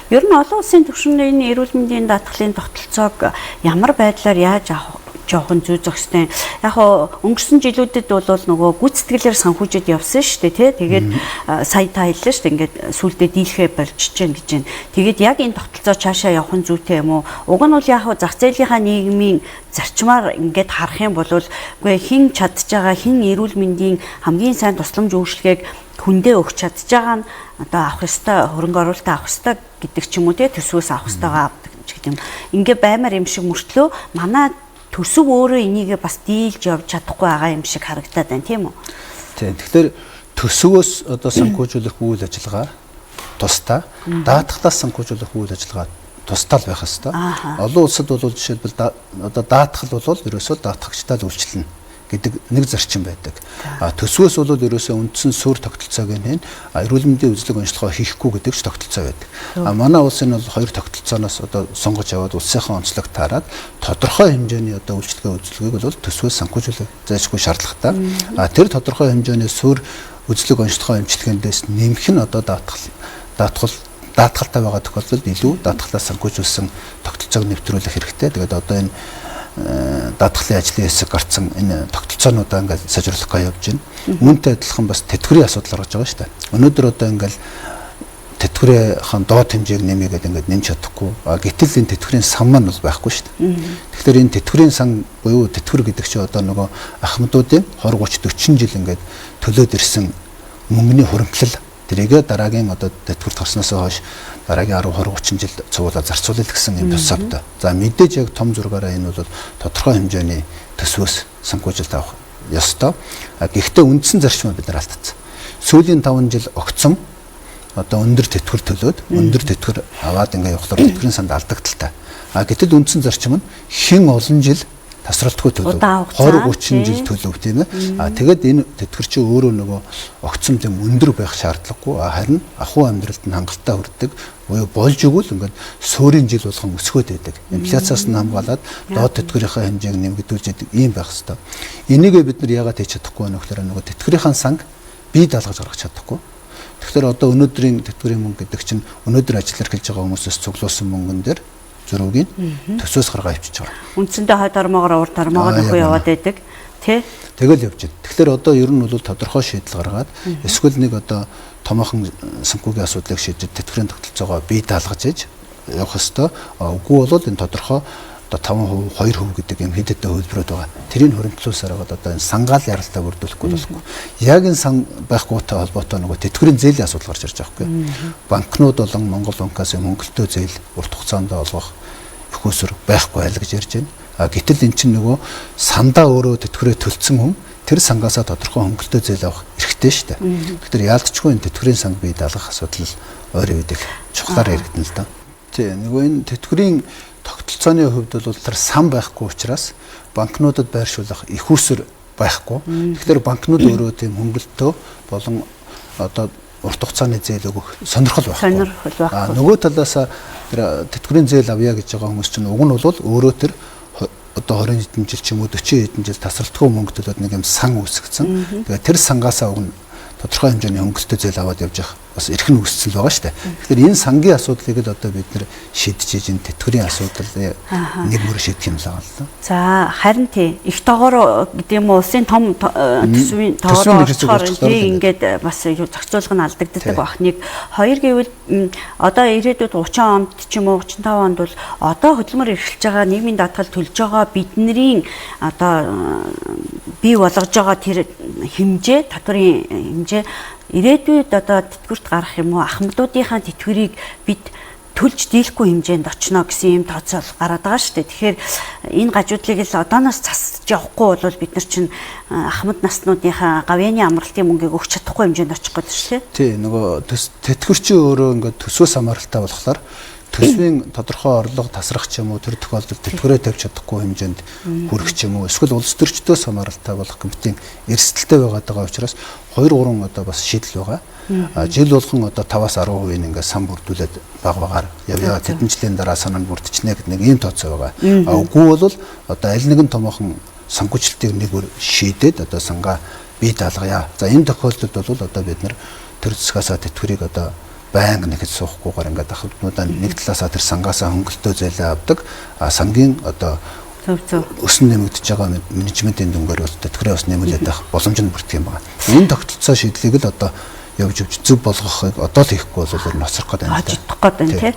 Ер нь олон улсын түвшинд энэ эрүүл мэндийн даатгалын тогтолцоог ямар байдлаар яаж авах жоохон зүй зохистой. Яг өнгөрсөн жилүүдэд бол нөгөө гүйцэтгэлээр санхүүжид явсан шүү дээ, тий. Тэгээд сая та хэллээ шүү дээ. Ингээд сүулдэ дийлхэ болчихж гэн гэж байна. Тэгээд яг энэ тогтолцоо цаашаа явах нь зүйтэй юм уу? Уг нь бол яг зах зээлийнхаа нийгмийн зарчмаар ингээд харах юм бол үгүй хин чадж байгаа, хин эрүүл мэндийн хамгийн сайн тусламж үйлчлэгийг хүндээ өгч чадж байгаа нь одоо авах ёстой, хөрөнгө оруулалтаа авах ёстой гэдэг ч юм уу, тий. Төсвөөс авах ёстойгоо авдаг гэдэг юм. Ингээ баймар юм шиг мөртлөө манай төсөв өөрөө энийг бас дийлж явж чадахгүй байгаа юм шиг харагдаад байна, тийм үү? Тийм. Тэгэхээр төсвөөс одоо санхүүжүүлэх үйл ажиллагаа тусдаа, даатгалаас санхүүжүүлэх үйл ажиллагаа тусдаа л байх ёстой. Олон улсад бол жишээлбэл одоо даатгал бол ерөөсөө даатгагчдаа л үйлчлэнэ гэдэг нэг зарчим байдаг. Төсвөөс бол ерөөсөө үндсэн суурь тогтолцоог нь эрүүл мэндийн үзлэг онцлогоо хийхгүй гэдэг ч тогтолцоо байдаг. Манай улсын бол хоёр тогтолцооноос одоо сонгож аваад улсынхаа онцлог таарад тодорхой хэмжээний одоо үйлчлэгээ үзлэгийг бол төсвөөс санхүүжүүлэх зайлшгүй шаардлагатай. Тэр тодорхой хэмжээний суурь үзлэг онцлогоо эмчилгээндээс нэмэх нь одоо даатгалтай байгаа тохиолдолд илүү даатгалаас санхүүжүүлсэн тогтолцоог нэвтрүүлэх хэрэгтэй. Тэгээд одоо энэ даатгалын ажлын хэсэг гарцсан энэ тогтолцоонуудаа ингээд сайжруулах явж байна. Үүнтэй адилхан бас тэтгэврийн асуудал гарч байгаа шүү дээ. Өнөөдөр одоо ингээд тэтгэврийн доод хэмжээг нэмээгээд ингээд нэмж чадахгүй. Гэтэл энэ тэтгэврийн сан маань бол байхгүй шүү дээ. Тэгэхээр энэ тэтгэврийн сан буюу тэтгэвэр гэдэг чинь одоо нөгөө ахмадуудын 20 30 40 жил ингээд төлөөд ирсэн мөнгөний хуримтлал тэрийгэ дараагийн одоо тэтгэврт гарснаас хойш дараагийн 10 20 30 жил цугуулаа зарцуулах гэсэн юм тусавтай. За мэдээж яг том зургаараа энэ бол тодорхой хэмжээний төсвөөс санхүүжилт авах ёстой. Гэхдээ үндсэн зарчмаа бид нар алдсан. Сүүлийн 5 жил огцом одоо өндөр тэтгэвэр төлөөд өндөр тэтгэвэр аваад ингээ явахлаар тэтгэврийн санд алдагдaltaй. Гэтэл үндсэн зарчим нь хэн олон жил тасралтгүй төлөв 20 30 жил төлөв тийм ээ. Тэгээд энэ тэтгэвэр чи өөрөө нөгөө огцом тийм өндөр байх шаардлагагүй. Харин ахуй амьдралд нь хангалттай хүрдэг. Буюу болж өгвөл ингээд суурийн жил болгон өсгөөд байдаг. Инфляцаас нь хамгаалаад доод тэтгэврийнхаа хэмжээг нэмэгдүүлж идэг ийм байх хэвээр. Энийгээ бид нар яагаад хийж чадахгүй байна вэ гэхээр нөгөө тэтгэврийн санг бие даалгаж гаргах чадахгүй. Тэгэхээр одоо өнөөдрийн тэтгэврийн мөнгө гэдэг чинь өнөөдөр ажил эрхэлж байгаа хүмүүсээс цуглуулсан мөнгөн дээр зөрүүгийн төсөөс гаргаа ивчиж байгаа. Үндсэндээ хойд ормоогоор урд ормоогоо нөхөө яваад байдаг. Тэ? Тэгэл явж байна. Тэгэхээр одоо ер нь бол тодорхой шийдэл гаргаад эсвэл нэг одоо томоохон санхүүгийн асуудлыг шийдэж тэтгэврийн тогтолцоогоо бие даалгаж иж явах хэвээр. Үгүй бол энэ тодорхой одоо 5%, 2% гэдэг юм хэд хэдэн хөлбөрөд байгаа. Тэрийг хөрөнгөлүүлсээр байгаа одоо энэ сангаал яралтай бүрдүүлэхгүй болохгүй. Яг энэ сан байхгүйтэй холбоотой нөгөө тэтгэврийн зээлийн асуудал гарч ирж байгаа байхгүй. Банкнууд болон Монгол банкаас хөнгөлтөө зээл урт хугацаанд олгох өгөөсөр байхгүй айл гэж ярьж байна. Гэтэл эн чинь нөгөө сандаа өөрөө тэтгэврээ төлцсөн хүн тэр сангаасаа тодорхой хөнгөлтөө зээл авах эрхтэй шүү дээ. Тэгэхээр яалтчгүй энэ тэтгэврийн санг бий даалгах асуудал ойр үед их чухлаар яригдана л да. Тийм нөгөө энэ тэтгэврийн тогтолцооны хувьд бол тэр сан байхгүй учраас банкнуудад байршуулах их усэр байхгүй. Тэгэхээр банкнууд өөрөө тийм хөнгөлтөө болон одоо урт хугацааны зээл өгөх сонирхол байхгүй. Нөгөө талаас тэр тэтгэврийн зээл авъя гэж байгаа хүмүүс чинь уг нь бол өөрөө тэр одоо 20 хэдэн жил ч юм уу 40 хэдэн жил тасралтгүй мөнгө төлөөд нэг юм сан үүсгэсэн. Тэгээд тэр сангаасаа уг нь тодорхой хэмжээний хөнгөлтөө зээл аваад явж явах бас эрхэн үүссэн байгаа шүү дээ. Тэгэхээр энэ сангийн асуудлыг л одоо бид нэр шийдэж энэ тэтгэврийн асуудал нэг мөр шийдэх юм л байгаа л да. За харин тий их тоогоор гэдэг юм уу улсын том төсвийн тоогоор орчхоор ингээд бас зохицуулах нь алдагддаг байх. Нэг хоёр гэвэл одоо ирээдүйд 30 онд ч юм уу 35 онд бол одоо хөдөлмөр эрхэлж байгаа нийгмийн даатгал төлж байгаа бидний одоо бий болгож байгаа тэр хэмжээ татварын хэмжээ ирээдүйд одоо тэтгэврт гарах юм уу ахмадуудынхаа тэтгэврийг бид төлж дийлэхгүй хэмжээнд очно гэсэн юм тооцоол гараад байгаа шүү дээ. Тэгэхээр энэ гажуудлыг л одооноос засаж явахгүй бол бид нар чинь ахмад наснуудынхаа гавьяаны амралтын мөнгийг өгч чадахгүй хэмжээнд очих гэдэг шүү дээ. Тий, нөгөө тэтгэврчийн өөрөө ингээд төсвөөс хамааралтай болохоор төсвийн тодорхой орлого тасрах ч юм уу тэр тохиолдолд тэтгэврээ тавьж чадахгүй хэмжээнд хүрэх ч юм уу эсвэл улс төрчдөөс хамааралтай болох гэмтийн эрсдэлтэй байгаа учраас 2-3 одоо бас шийдэл байгаа. Жил болгон одоо 5-аас 10% ингээд сан бүрдүүлээд багаар явъя. Тэдэн жилийн дараа санаа нь бүрдчихнэ гэдэг нэг ийм тооцоо байгаа. Үгүй бол одоо аль нэгэн томоохон санхүүжилтийг нэг өөр шийдээд одоо сангаа бий даалгая. За энэ тохиолдолд бол одоо бид нар төр засгаасаа тэтгэврийг одоо байнга нэхэд суухгүйгээр ингээд ахвднуудаа нэг талаасаа тэр сангаасаа хөнгөлтөө зээлээ авдаг. Сангийн одоо өсөн нэмэгдэж байгаа менежментийн дүнгээр бол тэтгэврийн ус нэмэлт байх боломж нь бүрдэх юм байна. Энэ тогтолцоо шийдлийг л одоо явж зөв болгохыг одоо л хийхгүй бол ноцрох гэдэг юм. Хожигдох гэдэг нь тий.